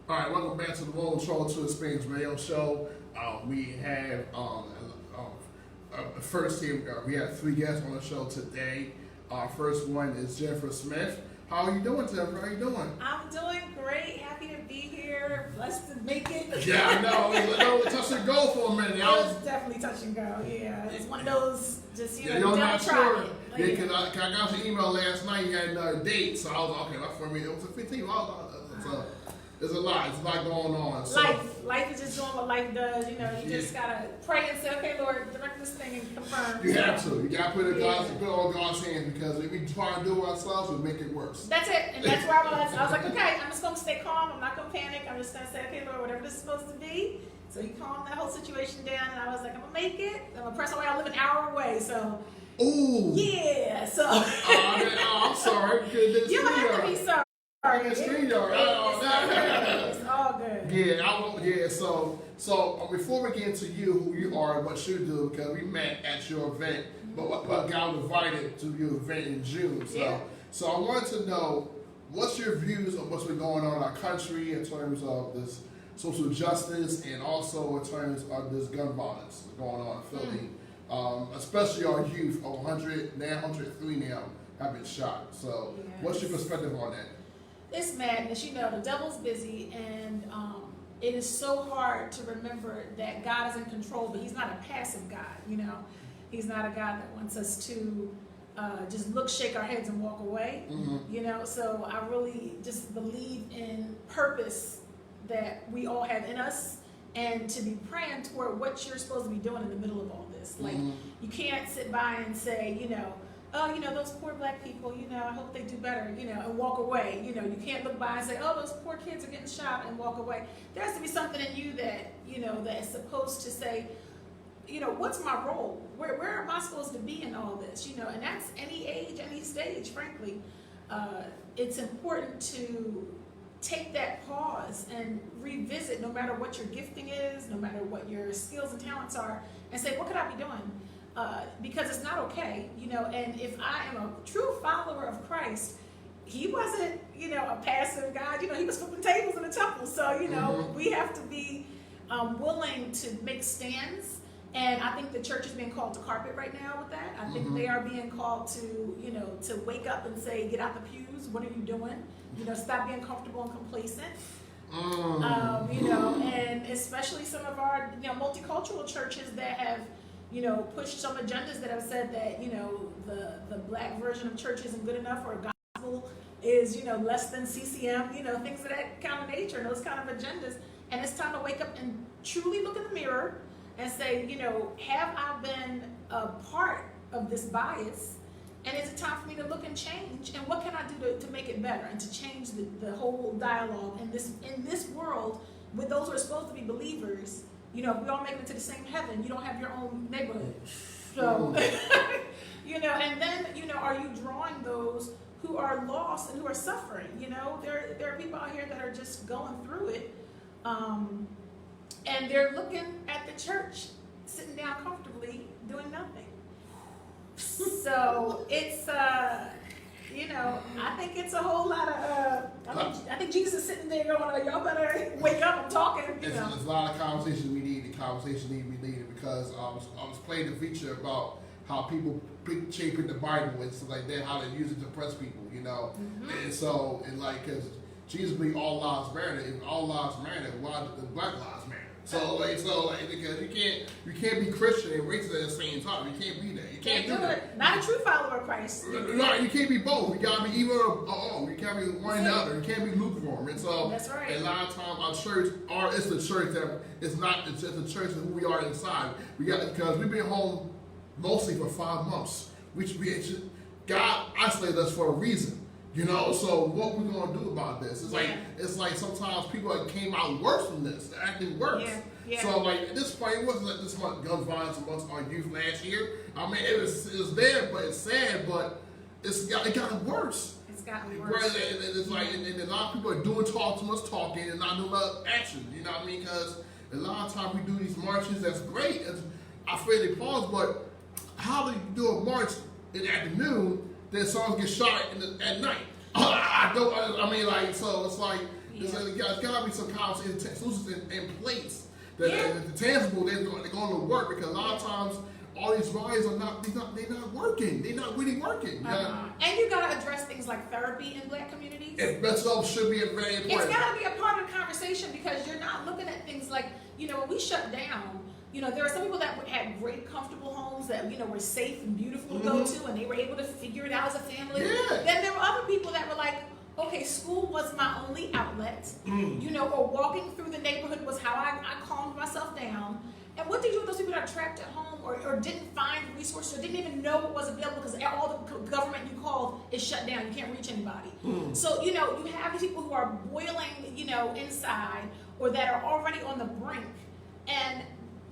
All right, welcome back to the Roll Troll to Experience Radio Show. We have first here. We have three guests on the show today. Our first one is Jennifer Smith. How are you doing, Jennifer? How are you doing? I'm doing great. Happy to be here. Blessed to make it. Yeah, I know. Touch and go for a minute. It was definitely touch and go. Yeah, it's one of those just you're not sure. Like, Yeah, because I got your email last night. You had another date, so I was like, okay, that's for me. It was a 15. So there's a lot. It's a lot going on. So. Life is just doing what life does. You know, you just gotta pray and say, okay, Lord, direct this thing and confirm. You have to. You gotta put it on God's hands, because if we try to do it ourselves, we'll make it worse. That's it. And that's where I was like, okay, I'm just gonna stay calm. I'm not gonna panic. I'm just gonna say, okay, Lord, whatever this is supposed to be. So he calmed that whole situation down, and I was like, I'm gonna make it. I'm gonna press away. I live an hour away, so. Ooh. Yeah. So. I'm sorry. You don't have to be sorry. It's all good. Yeah. So before we get into you, who you are, and what you do, because we met at your event, but got invited to your event in June. So I wanted to know, what's your views of what's been going on in our country in terms of this social justice, and also in terms of this gun violence going on in Philly, especially our youth. 103 now have been shot. So what's your perspective on that? It's madness. You know, the devil's busy, and it is so hard to remember that God is in control, but he's not a passive God, you know. He's not a God that wants us to just look, shake our heads, and walk away, you know. So I really just believe in purpose that we all have in us, and to be praying toward what you're supposed to be doing in the middle of all this. Like, you can't sit by and say, you know, oh, you know, those poor black people, you know, I hope they do better, you know, and walk away. You know, you can't look by and say, oh, those poor kids are getting shot, and walk away. There has to be something in you that, you know, that is supposed to say, you know, what's my role? Where am I supposed to be in all this? You know, and that's any age, any stage, frankly. It's important to take that pause and revisit, no matter what your gifting is, no matter what your skills and talents are, and say, what could I be doing? Because it's not okay, you know. And if I am a true follower of Christ, he wasn't, you know, a passive God. You know, he was flipping tables in the temple. So, you know, we have to be willing to make stands. And I think the church is being called to carpet right now with that. I think they are being called to, you know, to wake up and say, get out the pews. What are you doing? You know, stop being comfortable and complacent. You know, and especially some of our, you know, multicultural churches that have, you know, pushed some agendas that have said that, you know, the black version of church isn't good enough, or gospel is, you know, less than CCM, you know, things of that kind of nature, and those kind of agendas. And it's time to wake up and truly look in the mirror and say, you know, have I been a part of this bias? And is it time for me to look and change? And what can I do to make it better and to change the whole dialogue in this world with those who are supposed to be believers? You know, if we all make it to the same heaven, you don't have your own neighborhood. So, you know, and then, you know, are you drawing those who are lost and who are suffering? You know, there are people out here that are just going through it, and they're looking at the church, sitting down comfortably, doing nothing. So it's, you know, I think it's a whole lot of, I think Jesus is sitting there going, y'all better wake up, I'm talking, you know. There's a lot of conversations we need, because I was playing the feature about how people shaping the Bible and stuff like that, how they use it to oppress people, you know. And so, and like, because Jesus believed all lives matter. If all lives matter, why the black lives matter? So because you can't be Christian and racist at the same time. You can't be that. You can't do that. Not a true follower of Christ. No, you can't be both. You gotta be either or. You can't be one or the other. You can't be lukewarm. And so, that's right. And a lot of times our church, it's the church that it's not. It's just the church of who we are inside. Because we've been home mostly for 5 months. God isolated us for a reason. You know, so what we're gonna do about this? It's like sometimes people that came out worse than this, acting worse. Yeah. So like at this point, it wasn't like this much gun violence amongst our youth last year. I mean, it was there, but it's sad, but it got worse. It's gotten worse. And it's like, and a lot of people are doing too much talking and not doing much action. You know what I mean? Because a lot of times we do these marches. That's great. I fairly pause, but how do you do a march in the afternoon? Then someone gets shot at night. I mean, like, so it's like, It's Yeah. like there's gotta be some kind of solutions in place that Yeah. the tangible they're going to work, because a lot of times all these riots are not working. They're not really working. And you gotta address things like therapy in Black communities. And mental health should be very It's important. gotta be a part of the conversation, because you're not looking at things like, when we shut down, there are some people that had great, comfortable homes that, were safe and beautiful to go to, and they were able to figure it out as a family. Yeah. Then there were other people that were like, okay, school was my only outlet, or walking through the neighborhood was how I calmed myself down. And what do you do with those people that are trapped at home or didn't find resources or didn't even know what was available because all the government you called is shut down. You can't reach anybody. So, you have these people who are boiling, inside, or that are already on the brink. And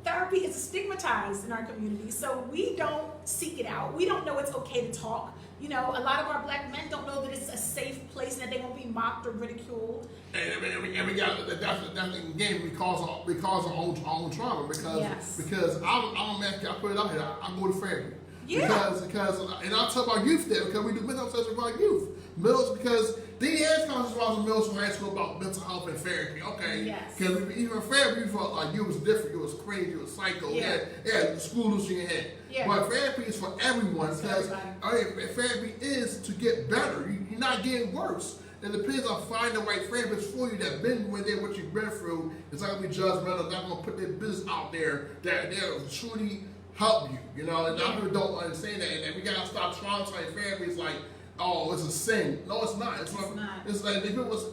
therapy is stigmatized in our community, so we don't seek it out. We don't know it's okay to talk. A lot of our Black men don't know that it's a safe place and that they won't be mocked or ridiculed. And we got that's again because of our own trauma. Because I'm man, I put it out here. I go to therapy. Yeah. Because and I'll talk about youth there, because we do mental health sessions about youth. Because they had conversations in middle school, high school about mental health and therapy. Okay. Yes. Because even therapy, we felt like you was different, you was crazy, you was psycho. Yeah. Yeah. School losing your head. Yeah. But therapy is for everyone, because therapy is to get better. You're not getting worse. It depends on finding the right therapist for you that been with it, what you've been through. It's not gonna be judgmental. They're not gonna put their business out there that they'll truly help you. And a lot of people don't understand that. And we gotta stop trying to therapy. It's like, oh, it's a sin. No, it's not. It's not. It's like if it was.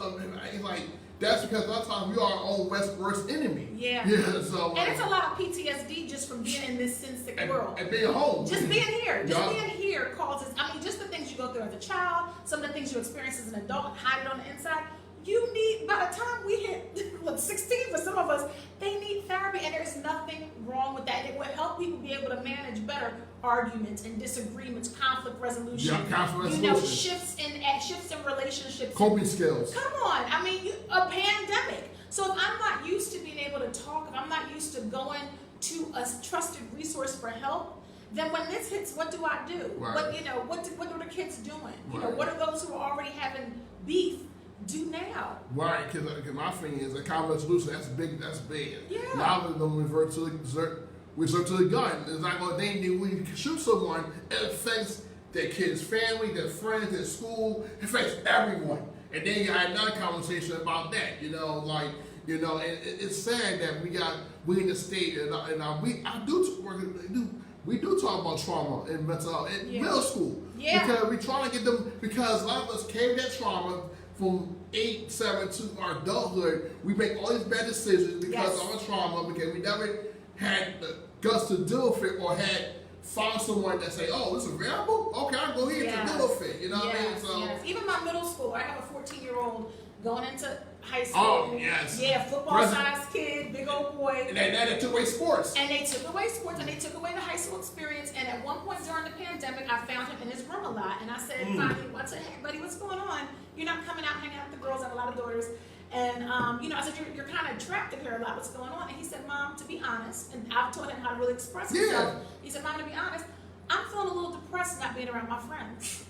It's like that's because a lot of times we are our own worst enemy. Yeah. Yeah. So. And it's a lot of PTSD just from being in this sin-sick world. And being home. Just being here. Yeah. Being here causes, just the things you go through as a child, some of the things you experience as an adult, hide it on the inside. You need, by the time we hit 16 for some of us, they need therapy, and there's nothing wrong with that. It will help people be able to manage better arguments and disagreements, conflict resolution. Yeah, conflict resolution. Shifts in relationships. Coping skills. Come on, a pandemic. So if I'm not used to being able to talk, if I'm not used to going to a trusted resource for help, then when this hits, what do I do? Right. What are the kids doing? Right. What are those who are already having beef do now? Right, because my thing is a conflict resolution. That's big. Yeah. A lot of them resort to the gun. It's not going. They knew when you shoot someone, it affects their kids' family, their friends, their school. It affects everyone. And then you had another conversation about that. And it's sad that we in the state, we do talk about trauma and mental health in middle school. Yeah. Because we trying to get them, because a lot of us carry that trauma from 8, 7 to our adulthood. We make all these bad decisions because of our trauma, because we never had the guts to deal with it, or had found someone that say, oh, this is available? Okay, I'll go here to deal with it. You know what I mean? So, Even my middle school, I have a 14-year-old going into high school. Oh, yes. Yeah, football-sized kid, big old boy. And they took away sports. And they took away sports, and they took away the high school experience. And at one point during the pandemic, I found him in his room a lot. And I said, finally, I said, hey, buddy, what's going on? You're not coming out hanging out with the girls. I have a lot of daughters. And, I said, you're kind of trapped in here a lot. What's going on? And he said, Mom, to be honest, and I've taught him how to really express himself. He said, Mom, to be honest, I'm feeling a little depressed not being around my friends.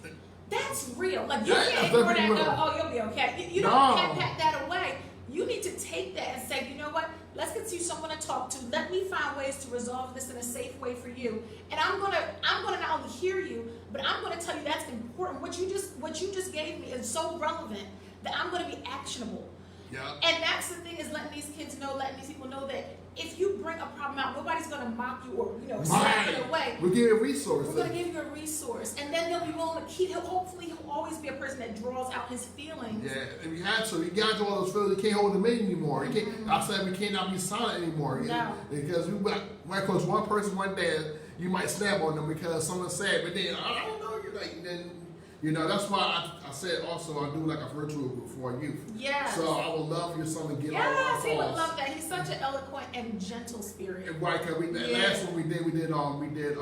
That's real. Like, you can't ignore that and go, oh, you'll be okay. You don't pat that away. You need to take that and say, you know what? Let's get you someone to talk to. Let me find ways to resolve this in a safe way for you. And I'm gonna not only hear you, but I'm gonna tell you that's important. What you just gave me is so relevant that I'm gonna be actionable. Yeah. And that's the thing, is letting these kids know, letting these people know that if you bring a problem out, nobody's going to mock you or slap it away. We'll give you a resource. We're going to give you a resource, and then they'll be willing to keep. Hopefully, he'll always be a person that draws out his feelings. Yeah, and we had to. You got to draw those feelings. You can't hold them in anymore. You can't. I said we cannot be silent anymore. No. Because we might coach one person one day, you might snap on them because someone said, but then I don't know. You're like then. That's why I said also I do like a virtual group for our youth. Yes. So I would love for your son to get all our Yes, he would calls. love that. He's such an eloquent and gentle spirit. Right, because last one we did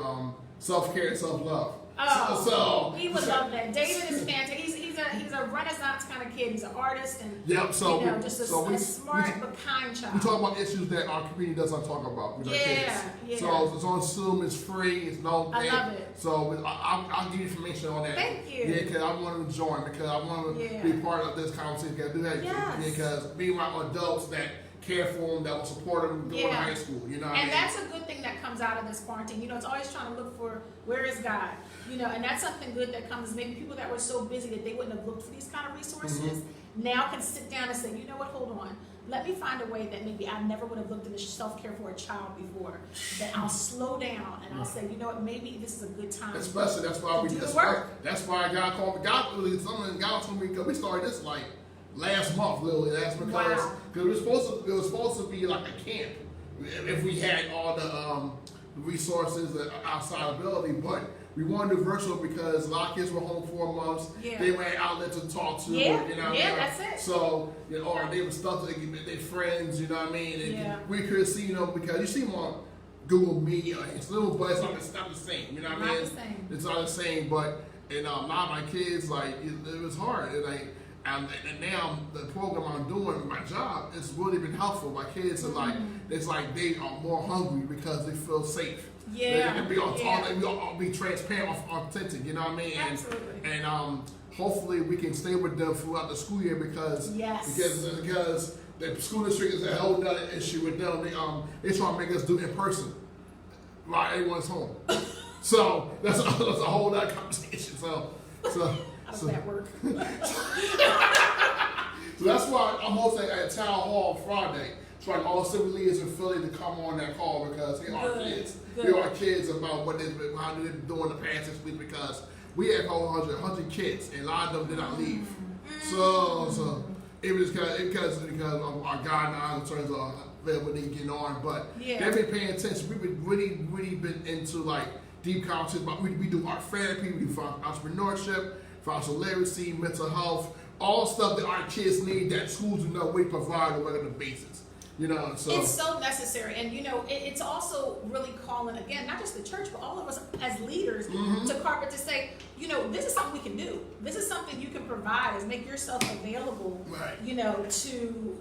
self-care and self-love. Oh, so he would love that. David is fantastic. He's a Renaissance kind of kid. He's an artist and Yep. So you know, just a smart but kind child. We talk about issues that our community doesn't talk about with our kids. Yeah. So it's on Zoom. It's free. It's no. I love it. So I'll give you information on that. Thank you. Yeah, because I want to join because I want to be part of this conversation. Because I do that. Yes. Because being around adults that care for them, that will support them going to high school. You know what I mean? And that's a good thing that comes out of this quarantine. You know, it's always trying to look for where is God. You know, and that's something good that comes. Maybe people that were so busy that they wouldn't have looked for these kind of resources now can sit down and say, you know what, hold on. Let me find a way that maybe I never would have looked into self-care for a child before. That I'll slow down and I'll say, you know what, maybe this is a good time. Especially that's why we do do the work. That's why God called me. God told me because we started this like last month, literally. That's because it was supposed to be like a camp if we had all the resources outside ability, but we wanted to do virtual because a lot of kids were home 4 months. Yeah. They were outlet to talk to. Yeah, you know, that's it. So, you know, or they were stuck to their friends. You know what I mean? And we could see, you know, because you see them on Google Meet, it's little, but it's not the same. You know what I mean? Not the same. It's not the same. But a lot of my kids, like it was hard. And now the program I'm doing, my job, it's really been helpful. My kids are like, it's like they are more hungry because they feel safe. Yeah. They can be on talk, and we'll be transparent, authentic. You know what I mean? Absolutely. And hopefully we can stay with them throughout the school year because the school district is a whole other issue with them. They try to make us do it in person while everyone's home. So that's a whole other conversation. So. How does that work? So that's why I'm hosting at Town Hall Friday, trying all civil leaders in Philly to come on that call because they are kids. They are kids about how they're doing the past 6 weeks because we had over 100 kids and a lot of them did not leave. So it was because of our guidelines in terms of what they getting on, but they've been paying attention. We've been really been into like deep conversations about we do art therapy, we do entrepreneurship, financial literacy, mental health, all stuff that our kids need that schools do not we provide on a regular basis. You know, so it's so necessary, and you know, it's also really calling again, not just the church, but all of us as leaders to carpet to say, you know, this is something we can do. This is something you can provide. Is make yourself available, you know, to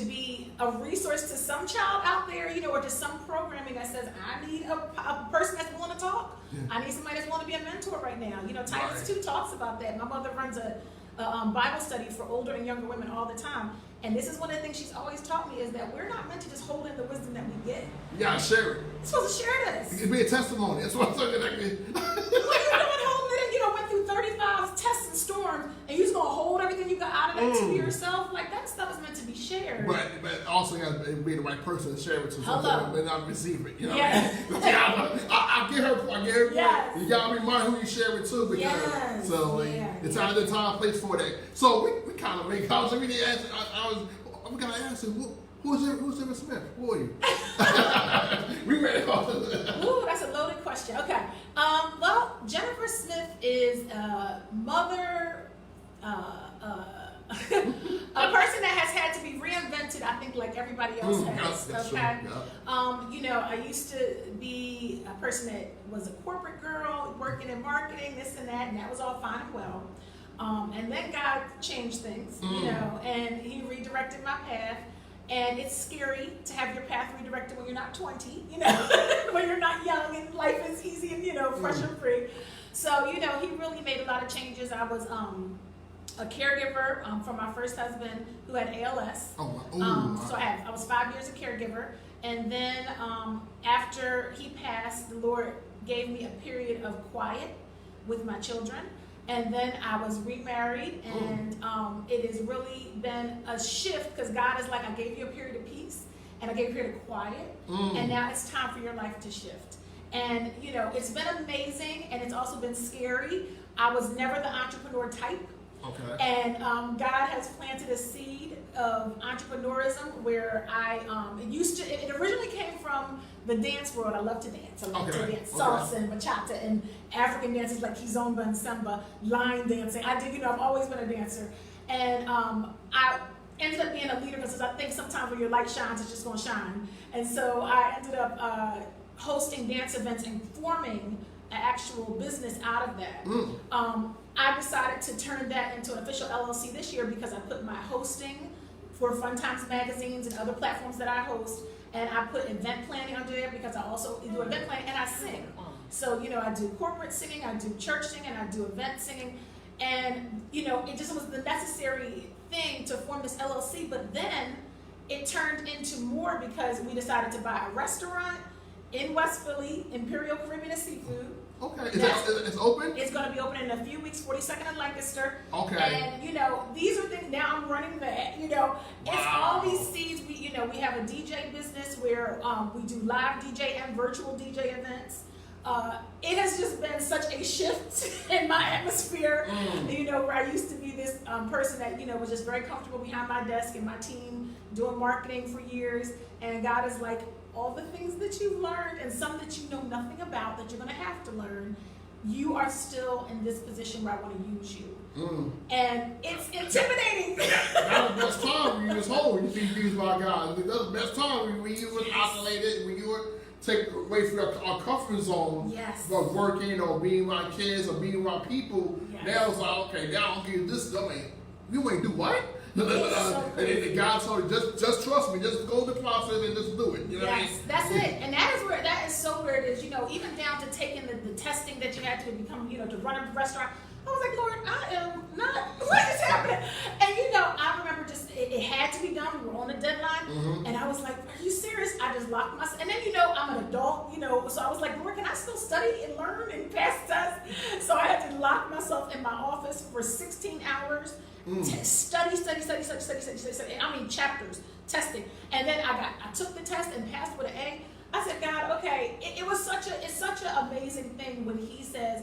be a resource to some child out there, you know, or to some programming that says, I need a person that's willing to talk. I need somebody that's willing to be a mentor right now. You know, Titus 2 talks about that. My mother runs a Bible study for older and younger women all the time. And this is one of the things she's always taught me is that we're not meant to just hold in the wisdom that we get. Yeah, share it. You're supposed to share this. It can be a testimony. That's what I'm saying. What are you doing holding it in? You know, went through 35 tests and storms, and you're just going to hold everything you got out of it to yourself? Like, that stuff is meant to be shared. But also you have to be the right person to share it to someone but not receive it. You know what I mean? I get her point. Yes. You got to be mindful who you share it to because it's out of the time place for that. So we kind of make comments. We didn't ask. We got to ask him, who's Emma Smith? Who are you? We ready? Ooh, that's a loaded question. Okay. Well, Jennifer Smith is a mother, a person that has had to be reinvented, I think, like everybody else has. Okay. You know, I used to be a person that was a corporate girl, working in marketing, this and that was all fine and well. And then God changed things, you know, and He redirected my path. And it's scary to have your path redirected when you're not 20, you know, when you're not young and life is easy and, you know, fresh and free. So, you know, He really made a lot of changes. I was a caregiver for my first husband who had ALS. So I was 5 years a caregiver. And then after he passed, the Lord gave me a period of quiet with my children. And then I was remarried, and it has really been a shift because God is like, I gave you a period of peace, and I gave you a period of quiet, and now it's time for your life to shift. And, you know, it's been amazing, and it's also been scary. I was never the entrepreneur type. Okay. And God has planted a seed of entrepreneurism where it originally came from the dance world. I love to dance. I love to dance salsa and bachata and African dances like kizomba and samba, line dancing. I've always been a dancer. And I ended up being a leader because I think sometimes when your light shines, it's just going to shine. And so I ended up hosting dance events and forming an actual business out of that. I decided to turn that into an official LLC this year because I put my hosting for Fun Times magazines and other platforms that I host, and I put event planning under there because I also do event planning and I sing. So, you know, I do corporate singing, I do church singing, I do event singing, and, you know, it just was the necessary thing to form this LLC, but then it turned into more because we decided to buy a restaurant in West Philly, Imperial Caribbean and Seafood. Okay, it's open? It's going to be open in a few weeks, 42nd and Lancaster. Okay. And, you know, these are things, now I'm running that, you know, it's all these seeds. We, you know, we have a DJ business where we do live DJ and virtual DJ events. It has just been such a shift in my atmosphere, you know, where I used to be this person that, you know, was just very comfortable behind my desk and my team doing marketing for years. And God is like, all the things that you've learned and some that you know nothing about that you're going to have to learn, you are still in this position where I want to use you. And it's intimidating. That's the best time when you was home, you being used by God. That's the best time when you were isolated, when you were take away from our comfort zone, but working or being with my kids or being with my people. Now it's like, okay, now I'll give this. I mean, you ain't do what? And then God told you, just trust me, just go the process and just do it. You know what I mean? That's it. And that is so where it is, you know, even down to taking the testing that you had to become, you know, to run a restaurant. I was like, Lord, I am not, what is happening? And you know, I remember just, it had to be done, we were on a deadline, and I was like, are you serious? I just locked myself, and then you know, I'm an adult, you know, so I was like, Lord, can I still study and learn and pass tests? So I had to lock myself in my office for 16 hours, study, I mean chapters, testing, and then I took the test and passed with an A. I said, God, okay, it's such an amazing thing when He says,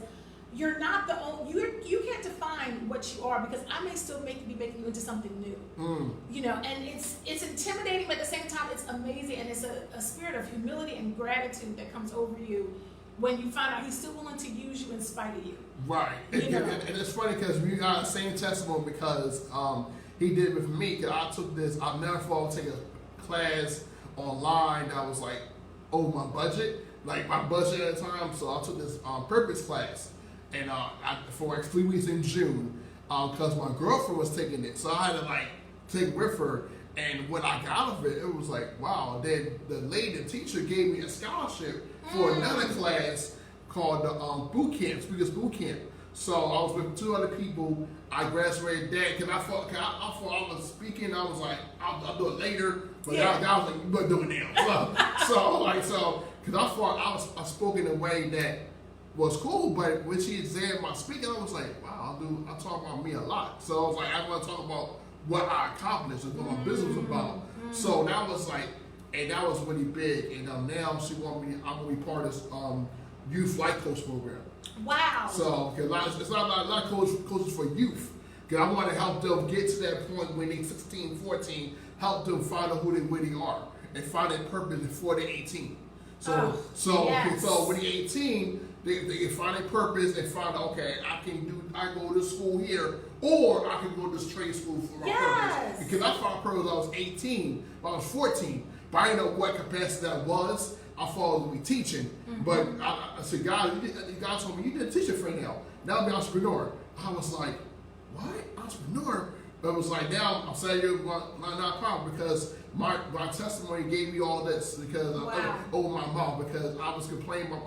you're not the only, you can't define what you are because I may still be making you into something new. You know, and it's intimidating, but at the same time, it's amazing, and it's a spirit of humility and gratitude that comes over you when you find out He's still willing to use you in spite of you. Right. And it's funny because we got the same testimony because He did it with me. Cause I took this, I'll never fall take a class online that was like over my budget, like my budget at the time. So I took this purpose class. And for like 3 weeks in June, because my girlfriend was taking it, so I had to like take it with her. And when I got out of it, it was like, wow. Then the teacher gave me a scholarship for another class called the Speakers Boot Camp. So I was with 2 other people. I graduated that because I thought I was speaking. I was like, I'll do it later, but I was like, you're gonna do it now. So because I thought I spoke in a way that was cool, but when she said my speaking, I was like, wow, I talk about me a lot. So I was like, I want to talk about what I accomplished and what my business was about. So that was like, and that was really big. And now she want me, I'm gonna be part of this youth life coach program. Wow. So because it's not a lot of coaches for youth. Because I want to help them get to that point when they're 16, 14, help them find out who they really are and find their purpose before they're 18. So when they're 18. They can find a purpose and find out, okay, I go to school here, or I can go to this trade school for my purpose. Because I found purpose when I was 18, when I was 14, but I didn't know what capacity that was. I thought I was going to be teaching. But I said, God told me, you didn't teach it for now. Now I'm an entrepreneur. I was like, what? Entrepreneur? But it was like, now I'm saying you're not proud because my testimony gave me all this because over my mouth, because I was complaining about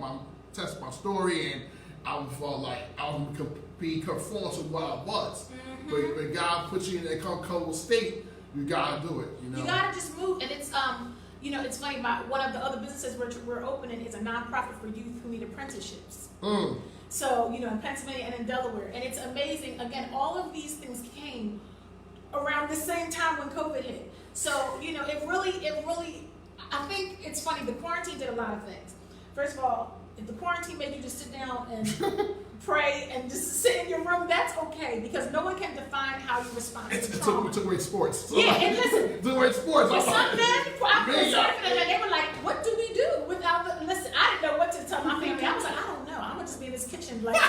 my story, and I felt like I was going to be conformed to what I was. But God puts you in that comfortable state, you got to do it. You know? You got to just move. And it's, you know, it's funny, one of the other businesses we're opening is a nonprofit for youth who need apprenticeships. So, you know, in Pennsylvania and in Delaware. And it's amazing. Again, all of these things came around the same time when COVID hit. So, you know, it really, I think it's funny, the quarantine did a lot of things. First of all, if the quarantine made you just sit down and pray and just sit in your room, that's okay, because no one can define how you respond to trauma. It took away sports. So and listen. It took away sports. For some men, they were like, what do we do without listen, I didn't know what to tell my family. I was like, I don't know. I'm going to just be in this kitchen like,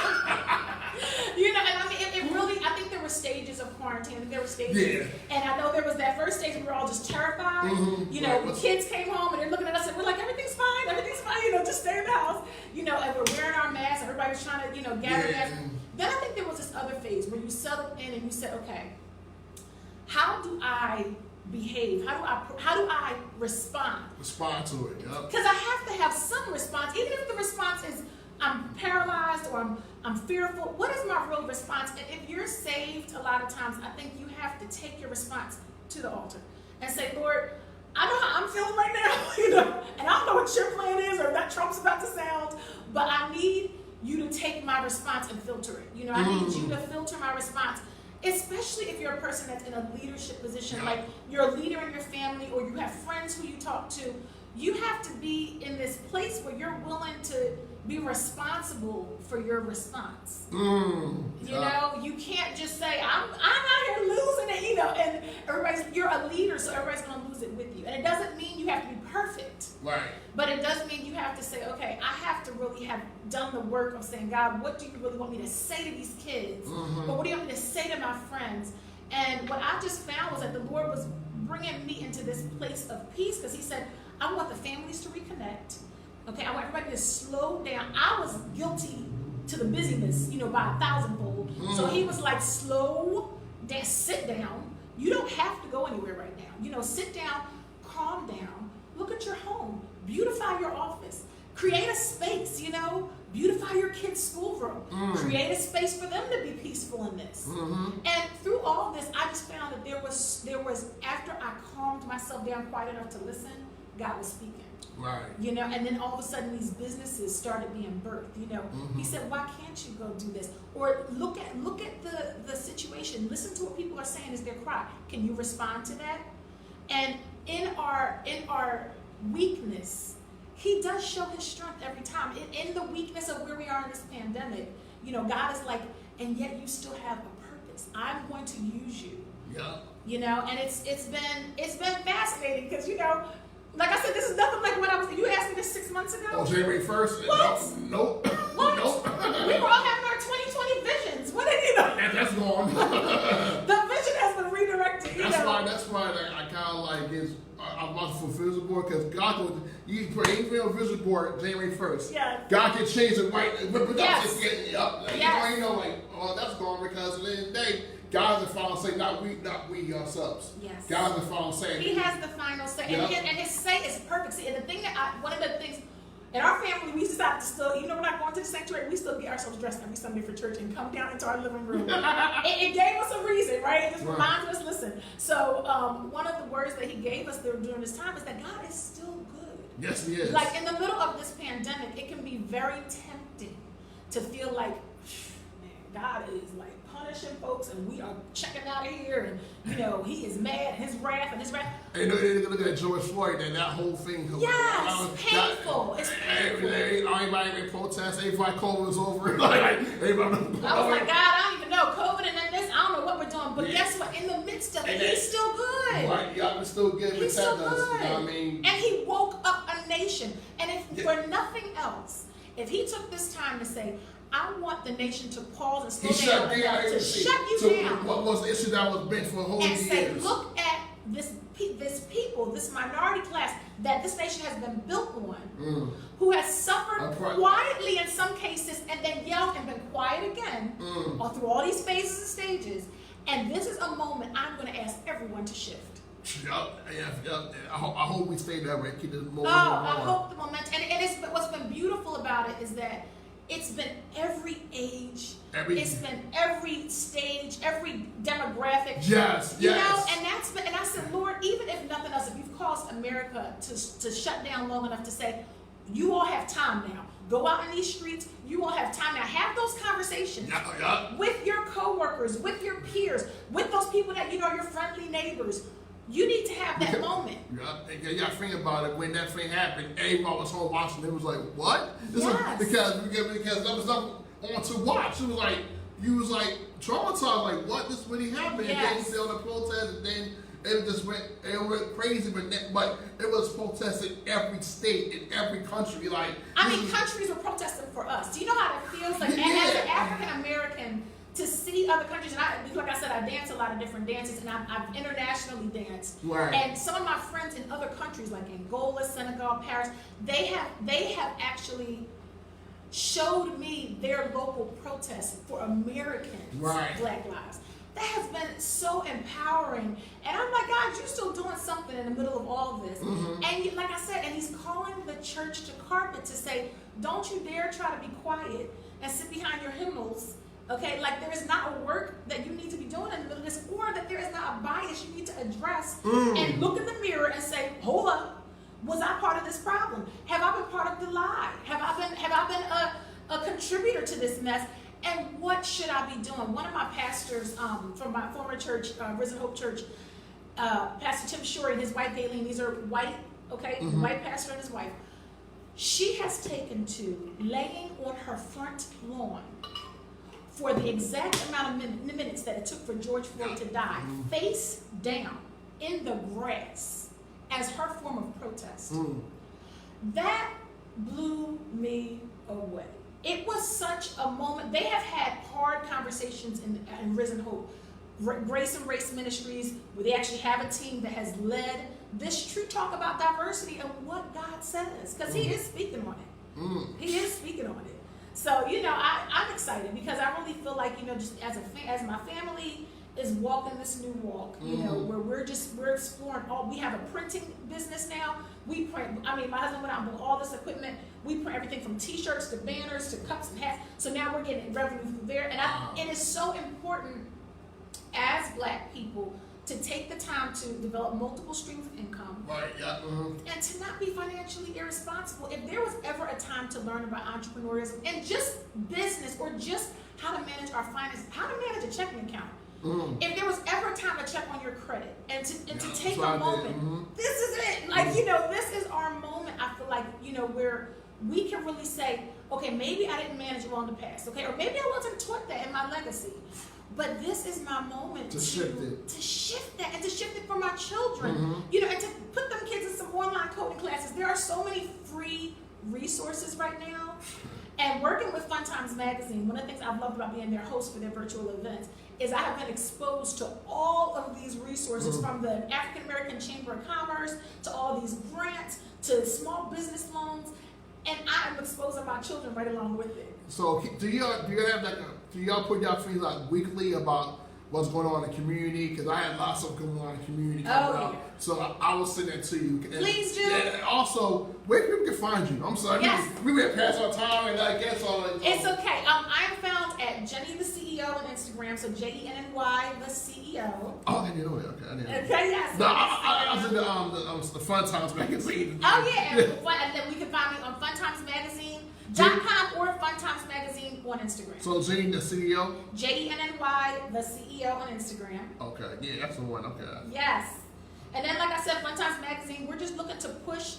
you know, and I mean, it really, I think there were stages of quarantine. I think there were stages. Yeah. And I know there was that first stage we were all just terrified. You know, the kids came home and they're looking at us and we're like, everything's fine, you know, just stay in the house. You know, and we're wearing our masks, everybody was trying to, you know, gather masks. Then I think there was this other phase where you settled in and you said, okay, how do I behave? How do I respond? Respond to it, yep. Because I have to have some response, even if the response is I'm paralyzed or I'm fearful. What is my real response? And if you're saved, a lot of times I think you have to take your response to the altar and say, Lord, I know how I'm feeling right now, you know, and I don't know what your plan is or that trump's about to sound, but I need you to take my response and filter it. You know, I need you to filter my response, especially if you're a person that's in a leadership position, like you're a leader in your family or you have friends who you talk to. You have to be in this place where you're willing to be responsible for your response. You know, you can't just say, I'm out here losing it, you know, and you're a leader, so everybody's going to lose it with you. And it doesn't mean you have to be perfect. Right. But it does mean you have to say, okay, I have to really have done the work of saying, God, what do you really want me to say to these kids? But what do you want me to say to my friends? And what I just found was that the Lord was bringing me into this place of peace because he said, I want the families to reconnect. Okay, I want everybody to slow down. I was guilty to the busyness, you know, by 1,000-fold. So he was like, slow down, sit down. You don't have to go anywhere right now. You know, sit down, calm down, look at your home, beautify your office, create a space, you know, beautify your kids' schoolroom, create a space for them to be peaceful in this. And through all this, I just found that there was after I calmed myself down quiet enough to listen, God was speaking. Right. You know, and then all of a sudden these businesses started being birthed. You know, he said, "Why can't you go do this?" Or look at the situation. Listen to what people are saying as their cry. Can you respond to that? And in our weakness, he does show his strength every time. In the weakness of where we are in this pandemic, you know, God is like, and yet you still have a purpose. I'm going to use you. Yeah. You know, and it's been fascinating because, you know, like I said, this is nothing like when you asked me this 6 months ago. Oh, January 1st? What? Nope. What? Nope. We were all having our 2020 visions. What did you know? That's gone. The vision has been redirected. That's why I kind of like I'm about to fulfill vision board because God will. You create a vision board January 1st. Yeah. God can change it right. Yes. You know, like, oh, that's gone because at the end of the day, God is the final say, not we ourselves. Yes. God is the final say. He has the final say. Yep. And his say is perfect. See, and the thing that one of the things in our family, we decided to still, even though we're not going to the sanctuary, we still get ourselves dressed every Sunday for church and come down into our living room. it gave us a reason, right? It just reminded us, listen. So one of the words that he gave us during this time is that God is still good. Yes, he is. Like in the middle of this pandemic, it can be very tempting to feel like, man, God is like punishing folks and we are checking out of here and, you know, he is mad, his wrath. And look at George Floyd and that whole thing. Yes, painful. It's painful. Everybody been protest. Everybody COVID was over. I was like, God, I don't even know. COVID and then this, I don't know what we're doing. But guess what? In the midst of it, he's still good. Right, yeah, he's still good. He's still good. You know what I mean? And he woke up a nation. And if for nothing else, if he took this time to say, I want the nation to pause and slow down enough to shut you down. What was the issue that was meant for a whole year? And say, look at this people, this minority class that this nation has been built on, who has suffered quietly in some cases and then yelled and been quiet again, all through all these phases and stages. And this is a moment I'm going to ask everyone to shift. Yep. I hope we stay that way. Keep this momentum. I hope the momentum. And what's been beautiful about it is that it's been every age. It's been every stage, every demographic. Yes, you know, and that's been. And I said, Lord, even if nothing else, if you've caused America to shut down long enough to say, you all have time now. Go out in these streets. You all have time now. Have those conversations with your coworkers, with your peers, with those people that you know, your friendly neighbors. You need to have that moment. Yeah, you got to think about it. When that thing happened, everybody was home watching. It was like, what? Because that was not on to watch. It was like, you was like traumatized. Like, what? This really happened? And then you see all the protests, and then it went crazy. But it was protested every state in every country. Like, countries were protesting for us. Do you know how it feels? Like, as an African American, to see other countries, and like I said, I dance a lot of different dances, and I've internationally danced. Right. And some of my friends in other countries, like Angola, Senegal, Paris, they have actually showed me their local protests for Americans' Right. Black lives. That has been so empowering. And I'm like, God, you're still doing something in the middle of all of this. Mm-hmm. And like I said, and he's calling the church to carpet to say, don't you dare try to be quiet and sit behind your hymnals. Okay, like there is not a work that you need to be doing in the middle of this, or that there is not a bias you need to address and look in the mirror and say, hold up, was I part of this problem? Have I been part of the lie? Have I been a contributor to this mess? And what should I be doing? One of my pastors from my former church, Risen Hope Church, Pastor Tim Shorey and his wife Gayleen, these are white, okay, white pastor and his wife. She has taken to laying on her front lawn for the exact amount of minutes that it took for George Floyd to die, face down in the grass as her form of protest. That blew me away. It was such a moment. They have had hard conversations in Risen Hope, Grace and Race Ministries, where they actually have a team that has led this true talk about diversity and what God says, because He is speaking on it. He is speaking on it. So, I'm excited because I really feel like, just as my family is walking this new walk, where we're exploring we have a printing business now. We print, my husband went out and bought all this equipment. We print everything from t-shirts to banners to cups and hats. So now we're getting revenue through there. And it is so important as Black people to take the time to develop multiple streams of income. Right, yeah. And to not be financially irresponsible. If there was ever a time to learn about entrepreneurship and just business, or just how to manage our finances, how to manage a checking account. If there was ever a time to check on your credit and to take a moment, this is it. Like, this is our moment. I feel like, where we can really say, okay, maybe I didn't manage well in the past, okay? Or maybe I wasn't taught that in my legacy. But this is my moment to shift it. To shift that and to shift it for my children. And to put them kids in some online coding classes. There are so many free resources right now. And working with Fun Times Magazine, one of the things I've loved about being their host for their virtual events is I have been exposed to all of these resources, from the African American Chamber of Commerce to all these grants to small business loans, and I am exposing my children right along with it. So do y'all put y'all feelings out weekly about what's going on in the community? Because I had lots of going on in the community coming out. So I will send that to you. And, please do. And also, where people can find you? I'm sorry, we went past our time, and I guess all. It's okay. I'm found at Jenny the CEO on Instagram. So Jenny the CEO. Oh, I didn't know that. Okay, I didn't know. Okay, yes. No, I was in the Fun Times Magazine. Oh yeah, and then we can find me on funtimesmagazine.com or Fun Times Magazine on Instagram. So Jenny the CEO? Jenny the CEO on Instagram. Okay, yeah, that's the one. Okay. Yes. And then, like I said, Fun Times Magazine, we're just looking to push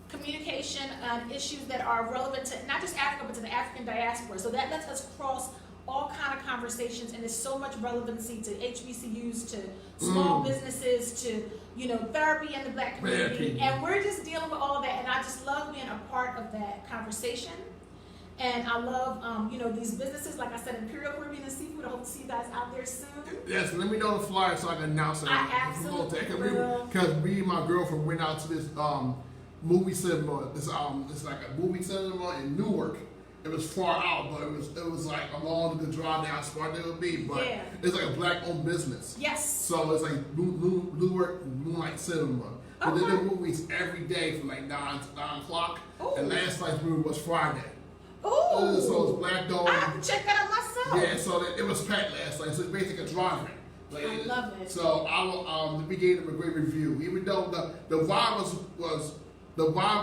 communication on issues that are relevant to not just Africa, but to the African diaspora. So that lets us cross all kind of conversations, and there's so much relevancy to HBCUs, to small businesses, to therapy in the Black community, and we're just dealing with all of that. And I just love being a part of that conversation. And I love, these businesses, like I said, Imperial Caribbean and Seafood. I hope to see you guys out there soon. Yes, let me know the flyer so I can announce it. I absolutely will. Because me and my girlfriend went out to this movie cinema. It's like a movie cinema in Newark. It was far out, but it was like along the drive down Spartan it would be. But it's like a Black-owned business. Yes. So it's like Newark Moonlight Cinema. But they do movies every day from like 9 o'clock. Ooh. And last night's movie was Friday. Ooh. So it's Black-owned. I have to check that out myself. Yeah, so it was packed last night. So it's basically a drive-in. Like, I love it. So we gave them a great review, even though the vibe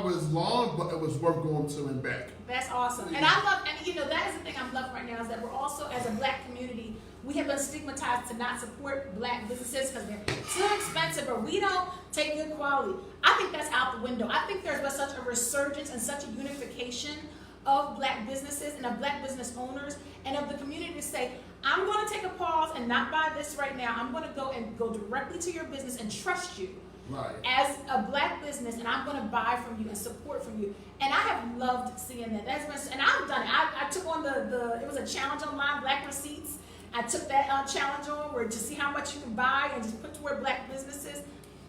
was long, but it was worth going to and back. That's awesome. And I love, and that is the thing I'm loving right now, is that we're also, as a Black community, we have been stigmatized to not support Black businesses because they're too expensive or we don't take good quality. I think that's out the window. I think there's been such a resurgence and such a unification of Black businesses and of Black business owners and of the community to say, I'm going to take a pause and not buy this right now. I'm going to go directly to your business and trust you. Right. As a Black business, and I'm going to buy from you and support from you. And I have loved seeing that. And I've done it. I took on it was a challenge online, Black Receipts. I took that challenge on where to see how much you can buy and just put toward black businesses.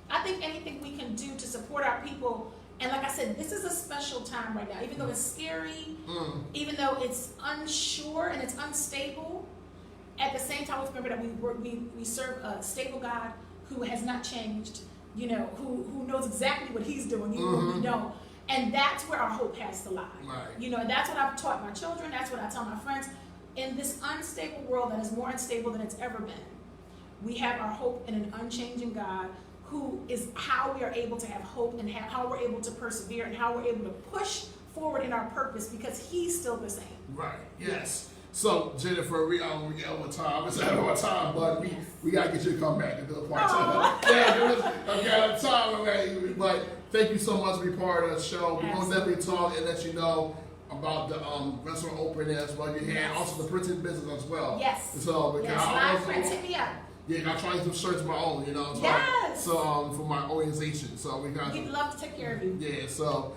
I think anything we can do to support our people, and like I said, this is a special time right now. Even though it's scary, even though it's unsure and it's unstable, at the same time, let's remember that we serve a stable God who has not changed, you know, who knows exactly what he's doing, even when we don't. And that's where our hope has to lie. Right. You know, and that's what I've taught my children, that's what I tell my friends. In this unstable world that is more unstable than it's ever been, we have our hope in an unchanging God who is how we are able to have hope and how we're able to persevere and how we're able to push forward in our purpose because he's still the same. Right, yes. So, Jennifer, we got over time. It's out of our time, but we got to get you to come back and do a part two. Yeah, I've got time already. But thank you so much for being part of the show. We're going to definitely talk and let you know about the restaurant opening as well. You had also the printing business as well. Yes. So, because yes, live print, hit me up. Yeah, I'm trying to do shirts of my own, you know. So yes. So for my organization, so we got. We'd love to take care of you. Yeah. So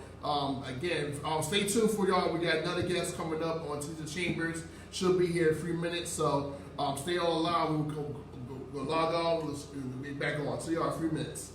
again, stay tuned for y'all. We got another guest coming up on Teacher Chambers. She'll be here in a few minutes. So stay on the line. We'll log on. We'll be back on. See y'all in a few minutes.